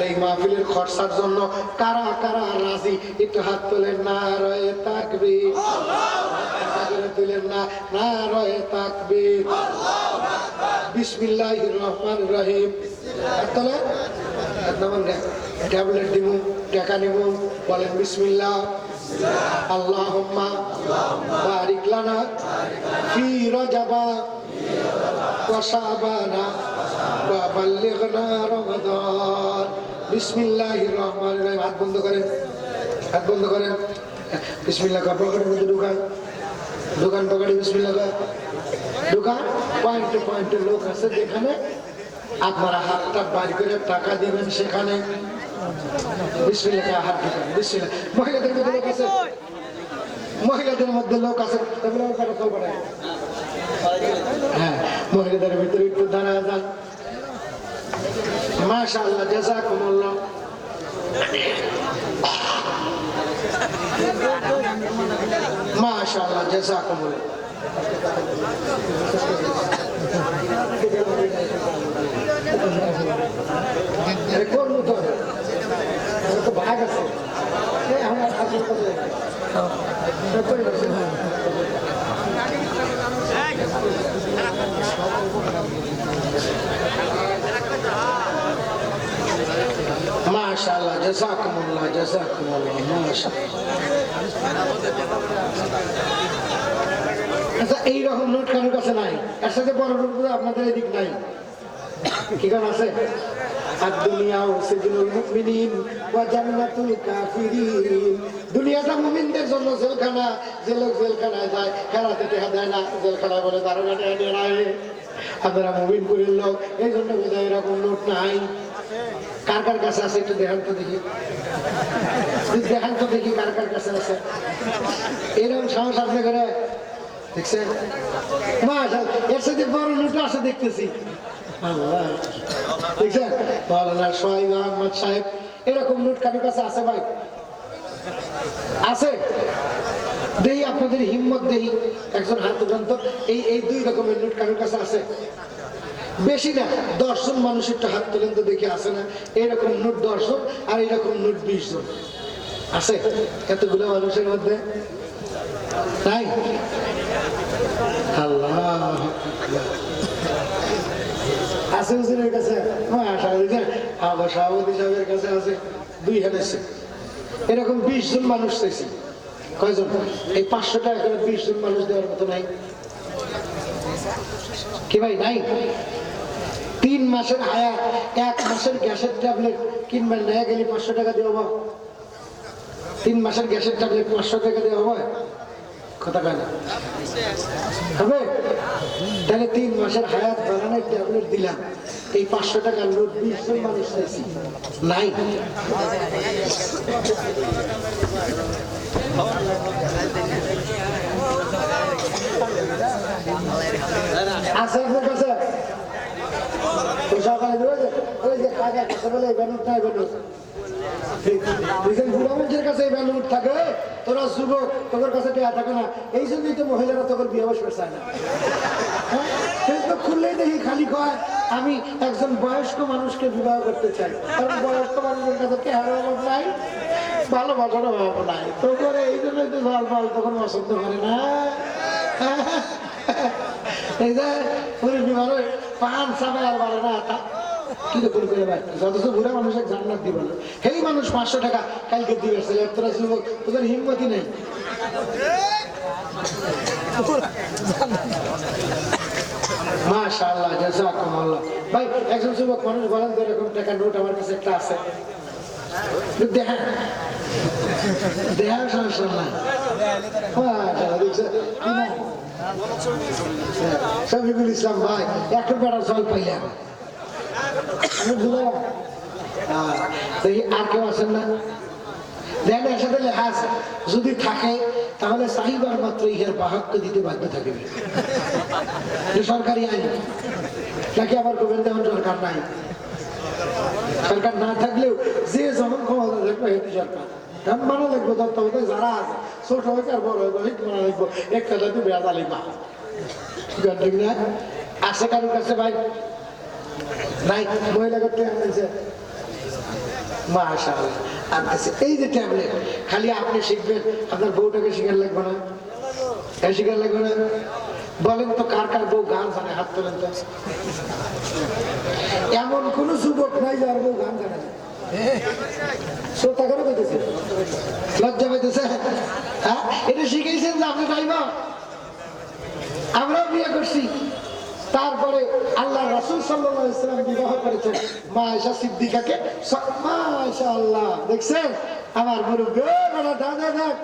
এই মাহফিলের খরচার জন্য কারা কারা রাজি একটু হাত তোলেন। নারায়ে তাকবীর, তুলেন না, নারায়ে তাকবীর। বিসমিল্লাহির রহমানির রহিম। ট্যাবলেট দিব, টাকা নিব, বলেন বিসমিল্লাহ। আল্লাহুম্মা বারিক লানা ফি রজবা ওয়া শাবানা ওয়া বাল্লিগনা রমাদান। বিসমিল্লাহির রহমানির রহিম। হাত বন্ধ করেন, হাত বন্ধ করেন। বিসমিল্লাহ পকেটের মধ্যে ঢুকান, ঢুকান পকেটে বিসমিল্লাহ ঢুকান। পয়েন্টে পয়েন্টে লোক আছে যেখানে আপনারা হাতটা বাইর করে টাকা দিবেন সেখানে বিসমিল্লাহ হাত ঢুকান। বিসমিল্লাহ। মহিলাদের মধ্যে লোক আছে, মহিলাদের মধ্যে লোক আছে, হ্যাঁ মহিলাদের ভিতরে একটু দাঁড়ায় যান। মাশাআল্লাহ, জাযাকুমুল্লাহ। মাশাআল্লাহ, জাযাকুমুল্লাহ। কোন মতো তো ভাগ আছে মাশাআল্লাহ, জাযাকুমুল্লাহ, জাযাকুমুল্লাহ, মাশাআল্লাহ। আচ্ছা, এইরকম নোট কারোর কাছে নাই? এর সাথে বড় নোট আপনাদের এদিক নাই? কি কারণ আছে? দুনিয়াটা মুমিনদের জন্য জেলখানা। যে লোক জেলখানায় যায় খেলাতে টেকা দেয় না, জেলখানায় বলে দারোগা টেকা দিয়ে নাই। আপনারা মুমিন করির লোক, এই জন্য বোধহয় এরকম নোট নাই। কার কার কাছে আছে একটু দেখান তো দেখি, দেখান তো দেখি কার কার কাছে আছে এরকম সাহস আপনি করে দেখছেন? এর সাথে বড় নোট আছে দেখতেছি। এরকম নোট কারোর কাছে আছে ভাই? আছে? দেই আপনাদের হিম্মত দেই, একজন হাত উঠান তো। এই দুই রকমের নোট কারোর কাছে আছে? বেশি না, 10 জন মানুষ একটু হাত তোলেন তো দেখি আছে না এরকম নোট? 10 জন আর এরকম নোট 20 জন আছে এতগুলো মানুষের মধ্যে? তাই আল্লাহ আছে হুজুরের কাছে, সভাপতি সাহেবের কাছে আছে 2 হাজার। এরকম 20 জন মানুষ চাইছি। কয়জন? এই 500 টাকা করে 20 জন মানুষ দেওয়ার মতো নাই কি ভাই? নাই? 3 মাসের হায়াত, 1 মাসের গ্যাসের ট্যাবলেট কিনবেন না গেলে 500 টাকা দিয়ে হবে? 3 মাসের গ্যাসের ট্যাবলেট 500 টাকা দিয়ে হবে? কথা কয় না হবে? তাহলে 3 মাসের হায়াত বানানোর ট্যাবলেট দিলাম, এই 500 টাকার নোট 20 জন মানুষ চাইছি, নাই? আছে আপনার কাছে? সকালে ওই যে কাকা কাছে বলে এই ব্যানোট নাই, ব্যানোট বুড়া মানুষের কাছে এই ব্যানোট থাকে, তোরা যুবক তোদের কাছে টেয়া থাকে না। এই জন্যই তো মহিলারা তোর বিয়ে বসবে চায় না। ফেসবুক খুললেই দেখি খালি কয় আমি একজন বয়স্ক মানুষকে বিবাহ করতে চাই, কারণ বয়স্ক মানুষের কাছে টেহার অভাব নাই, ভালোবাসার অভাব নাই। তো করে এই জন্যই তো জল ফল তখন পছন্দ করে না। এই যে পুরুষ বিবাহ পান সামনে আর বাড়ে না, কিরকম করে ভাই? যথেষ্ট বুড়া মানুষের জান্নাত দিব না, সেই মানুষ 500 টাকা কালকে দিবে। তোরা যুবক, তোদের হিম্মতি নেই। মাশাআল্লাহ, জাযাকুমুল্লাহ। ভাই একজন যুবক মানুষ বলেন তো এরকম টাকা নোট আমার কাছে একটা আছে, দেখেন দেখেন, সমস্যা নাই। শফিকুল ইসলাম ভাই একটা বেড়া জল পাইলাম, আর কেউ আছেন না? দেখেন এর সাথে লেখা আছে যদি থাকে তাহলে চাহিবার মাত্র ইহার বাহককে দিতে বাধ্য থাকবে। সরকারি আইন নাকি আবার করবেন? তেমন সরকার নাই। সরকার না থাকলেও যে যখন ক্ষমতা থাকবে হেতু সরকার মানা লাগবে। তত্ত্বাবধানে যারা আছে ছোট হয়েছে আর বড় হয়ে মানা লাগবো, একটা জাতি বেড়ালি মা ঠিক না? আছে কারোর কাছে ভাই? নাই? মহিলা করতে আনছে মাশাআল্লাহ। আনতেছে এই যে ট্যাবলেট, খালি আপনি শিখবেন, আপনার বউটাকে শিখার লাগবে না? শিখার লাগবে না? বলেন তো কার কার বউ গান জানে? হাত তোলেন তো। এমন কোন যুবক নাই যার বউ গান জানে না। শ্রোতা করে পেতেছে, লজ্জা পেতেছে। হ্যাঁ, এটা শিখেছেন যে আপনি পাইবা। আমরাও বিয়ে করছি, তারপরে আল্লাহ রাসূল সাল্লাল্লাহু আলাইহি ওয়াসাল্লাম বিবাহ করেছেন মা আয়েশা সিদ্দিকাকে। মাশাআল্লাহ, দেখছেন আমার মুরব্বি দাদা দেখ।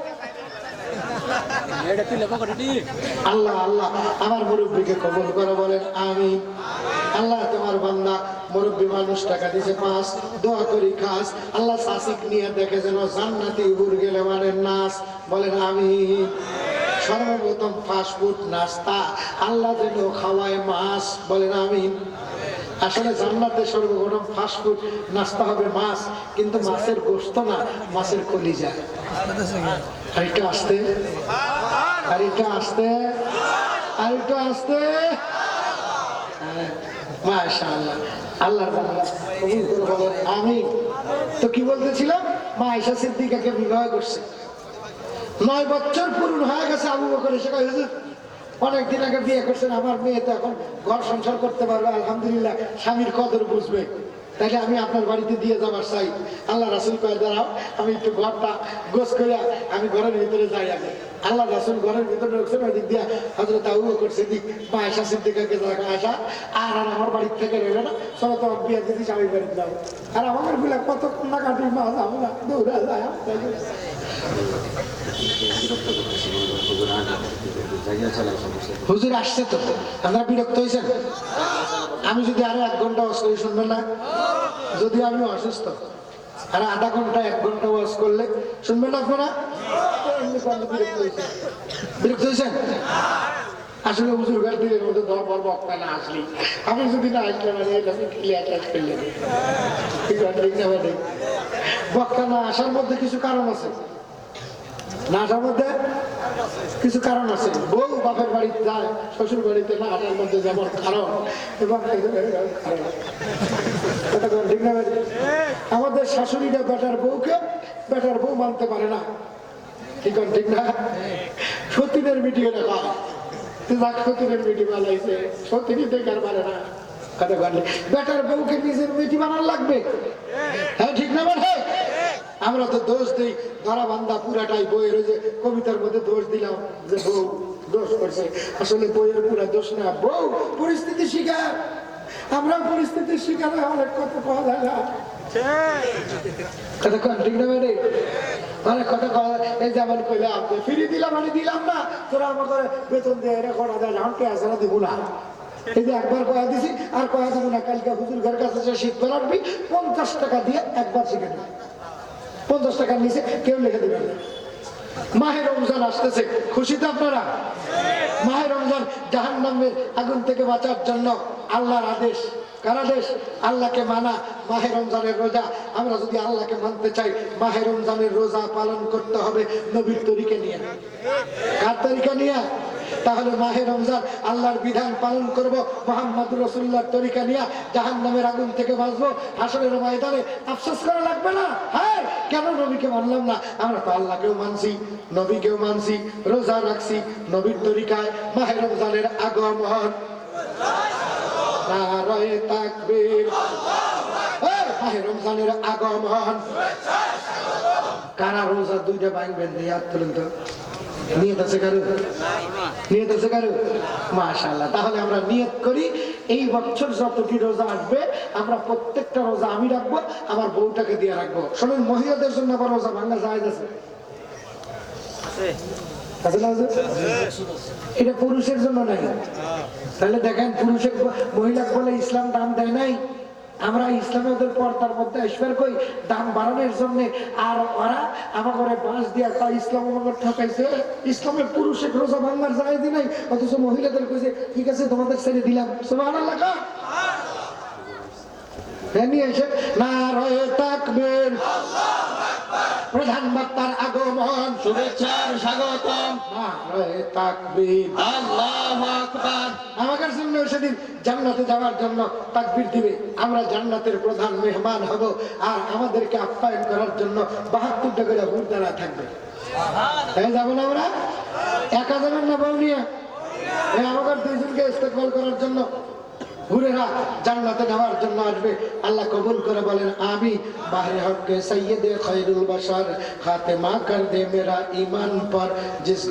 আল্লাহ আল্লাহ আমার মুরব্বীকে কবুল করে বলেন আমিন। আল্লাহ তোমার বান্দা মুরব্বী মানুষ, টাকা দিছে 5, দোয়া করি খাস। আল্লাহ সাসিক নিয়ে দেখে যেন জান্নাতি হুর গেলে মানে নাস, বলেন আমিন। সর্বপ্রথম ফাস্টফুড নাস্তা আল্লাহ যেন খাওয়ায় মাছ, বলেন আমিন। আসলে জান্নাতে সর্বপ্রথম ফাস্টফুড নাস্তা হবে মাছ, কিন্তু মাছের গোশত না, মাছের কলিজা। আরেকটু আসতে, আরেকটু আসতে, আরেকটু আসতে। মাশাআল্লাহ, আল্লাহর বান্দা কবুল করে বলেন আমিন। তো কি বলতেছিলাম, মা আয়েশা সিদ্দিকাকে বিবাহ করছে। 9 বছর পূর্ণ হয়ে গেছে। আবু বকর এসে কয়, হুজুর অনেকদিন আগে বিয়ে করছেন, আমার মেয়ে তো এখন ঘর সংসার করতে পারবে, আলহামদুলিল্লাহ, স্বামীর কদর বুঝবে, তাহলে আমি আপনার বাড়িতে দিয়ে যাবার চাই। আল্লাহ রাসূল কয়, দাঁড়াও, আমি একটু ঘরটা গোছ করিয়া আমি ঘরের ভিতরে যাই। আগে আল্লাহ রাসূল ঘরের ভিতরে ঢুকছেন, ওই দিক দিয়া হযরত আবু বকর সিদ্দিক মা আয়েশা সিদ্দিকাকে জায়গা আয়েশা আর আমার বাড়ির থেকে রইবে না, চলো তোমার বিয়ে দিদি স্বামীর বাড়িতে যাবো। আর আমার গুলা কত না কাটি মা যাবো না, দৌড়া যায়। হুজুর আসছে তো, আপনারা বিরক্ত হয়েছেন? আমি যদি আরো 1 ঘন্টা ওয়াজ করি শুনবেন না? যদি আমি অসুস্থ আর আধা ঘন্টা 1 ঘন্টা ওয়াজ করলে শুনবেন না আপনারা? বিরক্ত হয়েছেন? আসলে হুজুর গাছ দিলের মধ্যে ধর্ম বক্তা না আসলি, আমি যদি না আসলে মানে বক্তা না আসার মধ্যে কিছু কারণ আছে, না আসার মধ্যে কিছু কারণ আছে। বউ বাপের বাড়িতে যায়, শ্বশুর বাড়িতে না আসার মধ্যে যেমন কারণ, এবং আমাদের শাশুড়িরা বেটার বউকে বেটার বউ মানতে পারে না, ঠিক ঠিক না? সতীনের মিটিয়ে রাখা, সতীনের মিটি বানাইছে, সতীনী দেখার পারে না, বেটার বউকে নিজের মিটি বানার লাগবে। হ্যাঁ, ঠিক না? মানে আমরা তো দোষ দিই, ধরা বান্ধা পুরাটাই বইয়ের, ওই যে কবিতার মধ্যে দোষ দিলাম যে বউ দোষ করছে, আসলে বইয়ের পুরা দোষ না, বউ পরিস্থিতি শিকার। আমরা পরিস্থিতির শিকার অনেক কথা পাওয়া যায় না, ঠিক না? মানে অনেক কথা পাওয়া যায়। এই যেমন কইলাম ফিরি দিলাম, আমি দিলাম না, তোরা আমার করে বেতন দিয়ে এটা করা যায়, আমাকে আসলে দিব না। এই যে একবার কয়া দিছি আর কয়া দেবো না, কালকে হুজুর ঘরের কাছে শিখতে রাখবি, 50 টাকা দিয়ে একবার শিখে নেবে, 50 টাকার নিচে কেউ লিখে দিবেন না। মাহে রমজান আসতেছে, খুশি তো আপনারা? মাহে রমজান জাহান্নামের আগুন থেকে বাঁচার জন্য আল্লাহর আদেশ। কার আদেশ? আল্লাহকে মানা, মাহে রমজানের রোজা। আমরা যদি আল্লাহকে মানতে চাই, মাহে রমজানের রোজা পালন করতে হবে নবীর তরিকা নিয়ে। কার তরিকা নিয়ে? তাহলে মাহে রমজান আল্লাহর বিধান পালন করব, মুহাম্মদুর রাসূলুল্লাহর তরিকা নিয়ে জাহান্নামের আগুন থেকে বাঁচবো। হাসরের ময়দানে আফসোস করা লাগবে না, হ্যাঁ কেন নবীকে মানলাম না। আমরা তো আল্লাহকেও মানছি, নবীকেও মানছি, রোজা রাখছি নবীর তরিকায়। মাহে রমজানের আগমন, নারায়ে তাকবীর, মাহে রমজানের আগমন। কারা রোজা 2টা ভাঙবেন? হাত তুলেন তো। নিয়ত আছে কারো? নিয়ত আছে কারো? মাশাআল্লাহ। তাহলে আমরা নিয়ত করি, এই বছর যতটি রোজা আসবে আমরা প্রত্যেকটা রোজা আমি রাখবো, আমার বউটাকে দিয়ে রাখবো। শোনেন, মহিলাদের জন্য আবার রোজা ভাঙা জায়েজ আছে, এটা পুরুষের জন্য নাই। তাহলে দেখেন, পুরুষের মহিলা বলে ইসলাম দাম দেয় নাই। আমরা ইসলামে ওদের পর্দার মধ্যে আসবার কই দাম বাড়ানোর জন্য, আর ওরা আমার ঘরে বাঁশ দিয়া কয় ইসলাম আমাদের ঠকাইছে, ইসলামের পুরুষের রোজা ভাঙার জায়েজ নাই, অথচ মহিলাদের কইছে ঠিক আছে তোমাদের ছেড়ে দিলাম। সুবহানাল্লাহ। নিয়ে এসে নারায়ে তাকবীর, প্রধান বক্তার আগমন, শুভেচ্ছার স্বাগতম। নারায়ে তাকবীর। আল্লাহু আকবার। আমাদের জন্য সেদিন জান্নাতে যাওয়ার জন্য তাকবীর দিবে, আমরা জান্নাতের প্রধান মেহমান হব, আর আমাদেরকে আপ্যায়ন করার জন্য 72টা করে হুর দাঁড়া থাকবে। তাই যাবো না আমরা? একা যাবেন না বউ নিয়ে? আমাদের দুইজনকে ইস্তেকবাল করার জন্য হুরেরা জান্নাতে নেওয়ার জন্য আসবে। আল্লাহ কবুল করে বলেন আমিন। বাহরে হক কে সৈয়দে খৈরুল বশর খাতেমা কর দে মেরা ঈমান পর, জিস